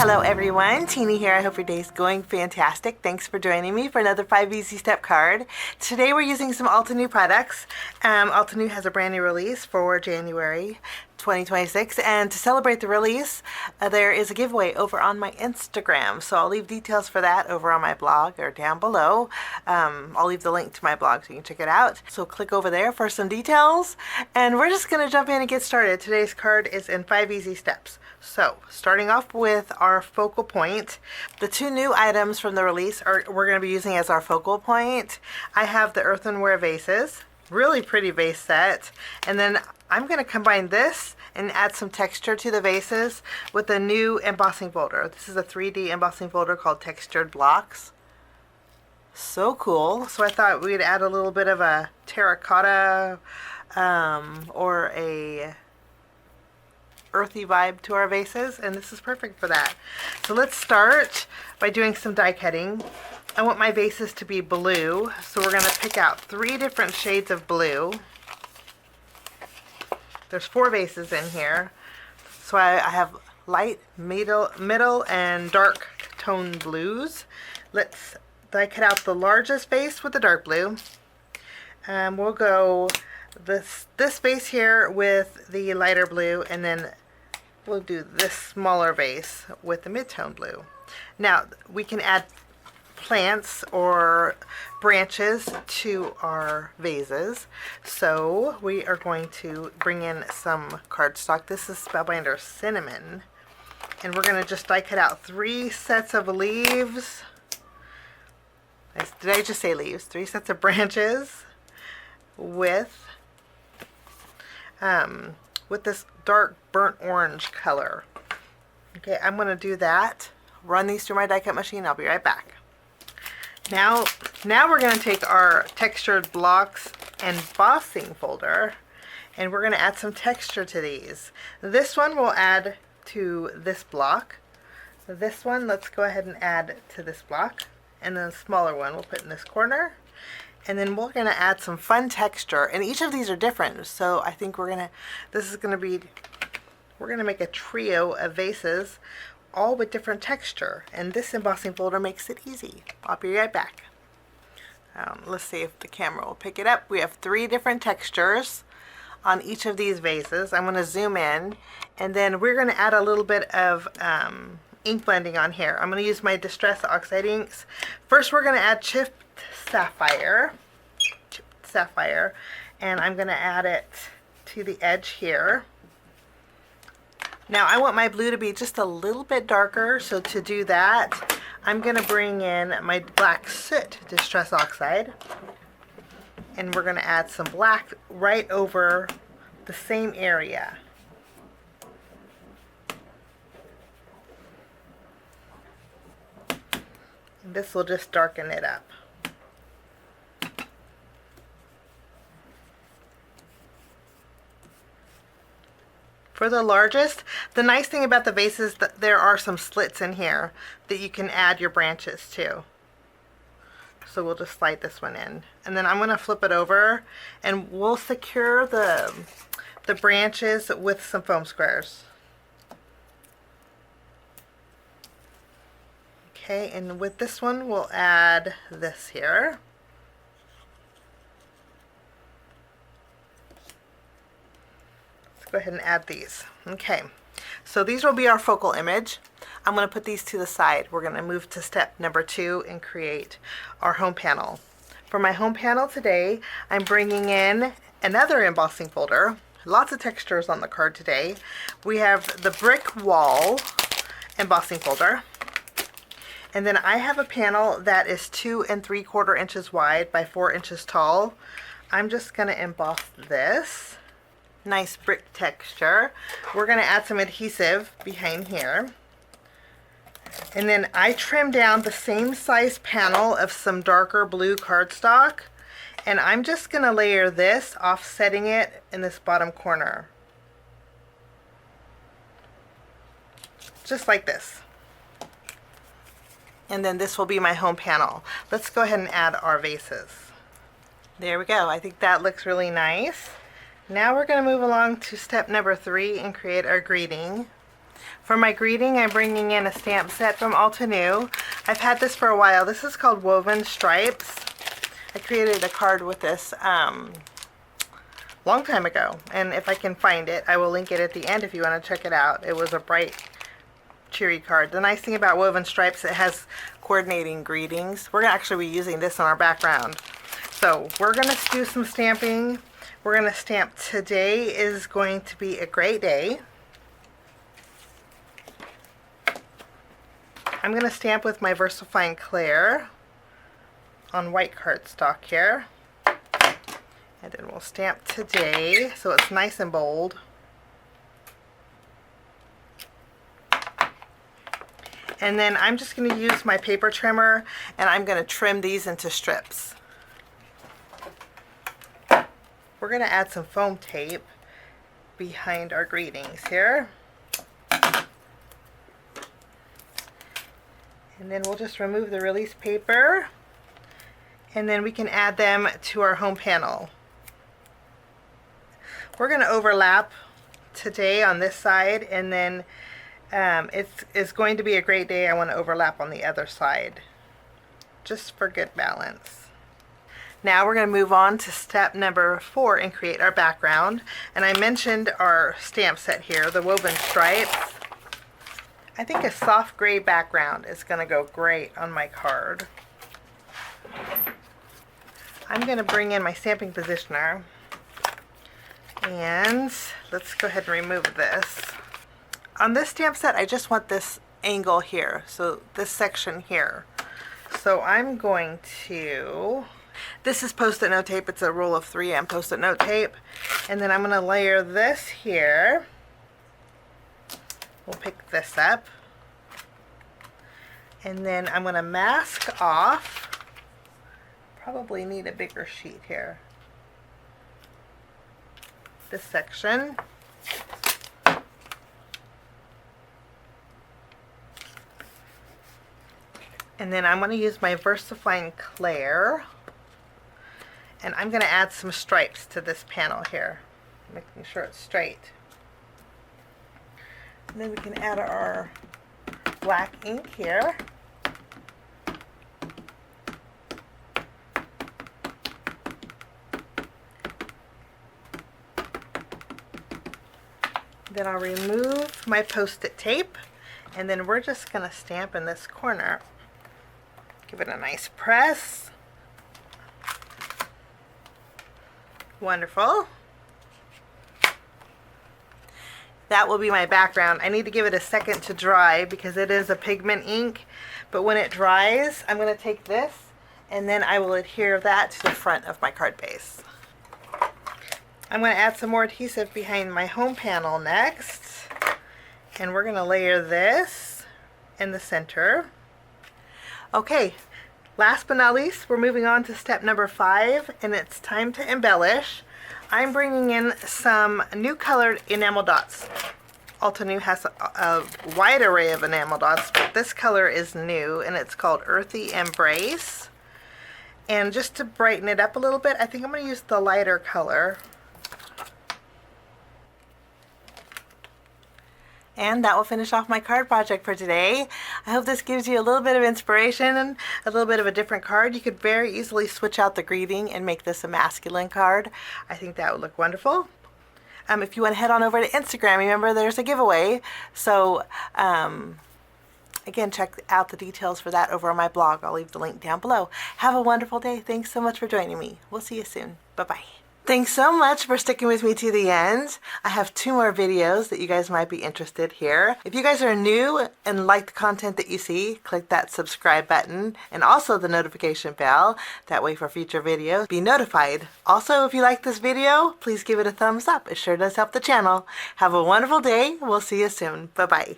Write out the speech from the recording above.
Hello everyone, Teeny here. I hope your day's going fantastic. Thanks for joining me for another 5 Easy Step card. Today we're using some Altenew products. Altenew has a brand new release for January 2026, and to celebrate the release, there is a giveaway over on my Instagram. So I'll leave details for that over on my blog or down below. I'll leave the link to my blog so you can check it out. So click over there for some details, and we're just going to jump in and get started. Today's card is in 5 easy steps. So starting off with our focal point, the two new items from the release we're going to be using as our focal point. I have the Earthenware Vases, really pretty vase set, and then I'm going to combine this and add some texture to the vases with a new embossing folder. This is a 3D embossing folder called Textured Blocks. So cool. So I thought we'd add a little bit of a terracotta or a earthy vibe to our vases, and this is perfect for that. So let's start by doing some die cutting. I want my vases to be blue, so we're going to pick out 3 different shades of blue. There's 4 vases in here, so I have light, middle, and dark tone blues. Let's die cut out the largest vase with the dark blue. We'll go this vase here with the lighter blue, and then we'll do this smaller vase with the mid-tone blue. Now we can add plants or branches to our vases, so we are going to bring in some cardstock. This is Spellbinders Cinnamon, and we're going to just die cut out 3 sets of leaves. Did I just say leaves? 3 sets of branches with this dark burnt orange color. Okay, I'm going to do that. Run these through my die cut machine. I'll be right back. Now we're going to take our Textured Blocks embossing folder, and we're going to add some texture to these. This one we'll add to this block. This one, let's go ahead and add to this block, and then the smaller one we'll put in this corner. And then we're going to add some fun texture, and each of these are different, so I think we're going to make a trio of vases all with different texture, and this embossing folder makes it easy. I'll be right back. Let's see if the camera will pick it up. We have 3 different textures on each of these vases. I'm going to zoom in, and then we're going to add a little bit of ink blending on here. I'm going to use my Distress Oxide inks. First we're going to add chipped sapphire, and I'm going to add it to the edge here. Now I want my blue to be just a little bit darker, so to do that I'm going to bring in my black soot Distress Oxide, and we're going to add some black right over the same area. And this will just darken it up. For the largest, the nice thing about the vase is that there are some slits in here that you can add your branches to. So we'll just slide this one in, and then I'm going to flip it over, and we'll secure the branches with some foam squares. Okay, and with this one we'll add this here. Go ahead and add these. Okay, so these will be our focal image. I'm going to put these to the side. We're going to move to step number 2 and create our home panel. For my home panel today, I'm bringing in another embossing folder. Lots of textures on the card today. We have the brick wall embossing folder, and then I have a panel that is 2 3/4 inches wide by 4 inches tall. I'm just going to emboss this. Nice brick texture. We're going to add some adhesive behind here, and then I trimmed down the same size panel of some darker blue cardstock, and I'm just going to layer this, offsetting it in this bottom corner, just like this. And then this will be my home panel. Let's go ahead and add our vases. There we go. I think that looks really nice. Now we're going to move along to step number 3 and create our greeting. For my greeting, I'm bringing in a stamp set from Altenew. I've had this for a while. This is called Woven Stripes. I created a card with this long time ago, and if I can find it, I will link it at the end if you want to check it out. It was a bright, cheery card. The nice thing about Woven Stripes, it has coordinating greetings. We're going to actually be using this on our background. So we're going to do some stamping. We're going to stamp "Today is going to be a great day." I'm going to stamp with my VersaFine Clair on white cardstock here. And then we'll stamp "Today" so it's nice and bold. And then I'm just going to use my paper trimmer and I'm going to trim these into strips. We're going to add some foam tape behind our greetings here. And then we'll just remove the release paper, and then we can add them to our home panel. We're going to overlap "Today" on this side, and then it's going to be a great day. I want to overlap on the other side, just for good balance. Now we're going to move on to step number 4 and create our background. And I mentioned our stamp set here, the Woven Stripes. I think a soft gray background is going to go great on my card. I'm going to bring in my stamping positioner, and let's go ahead and remove this. On this stamp set, I just want this angle here, so this section here. So I'm going to, this is Post-it note tape. It's a roll of 3M Post-it note tape, and then I'm going to layer this here. We'll pick this up, and then I'm going to mask off. Probably need a bigger sheet here. This section. And then I'm going to use my VersaFine Clair, and I'm going to add some stripes to this panel here, making sure it's straight. And then we can add our black ink here. Then I'll remove my Post-it tape, and then we're just going to stamp in this corner. Give it a nice press. Wonderful. That will be my background. I need to give it a second to dry because it is a pigment ink, but when it dries, I'm going to take this and then I will adhere that to the front of my card base. I'm going to add some more adhesive behind my home panel next, and we're going to layer this in the center. Okay, last but not least, we're moving on to step number 5, and it's time to embellish. I'm bringing in some new colored enamel dots. Altenew has a wide array of enamel dots, but this color is new, and it's called Earthy Embrace. And just to brighten it up a little bit, I think I'm going to use the lighter color. And that will finish off my card project for today. I hope this gives you a little bit of inspiration and a little bit of a different card. You could very easily switch out the greeting and make this a masculine card. I think that would look wonderful. If you want to head on over to Instagram, remember there's a giveaway. So again, check out the details for that over on my blog. I'll leave the link down below. Have a wonderful day. Thanks so much for joining me. We'll see you soon. Bye-bye. Thanks so much for sticking with me to the end. I have 2 more videos that you guys might be interested here. If you guys are new and like the content that you see, click that subscribe button and also the notification bell. That way for future videos, be notified. Also, if you like this video, please give it a thumbs up. It sure does help the channel. Have a wonderful day. We'll see you soon. Bye-bye.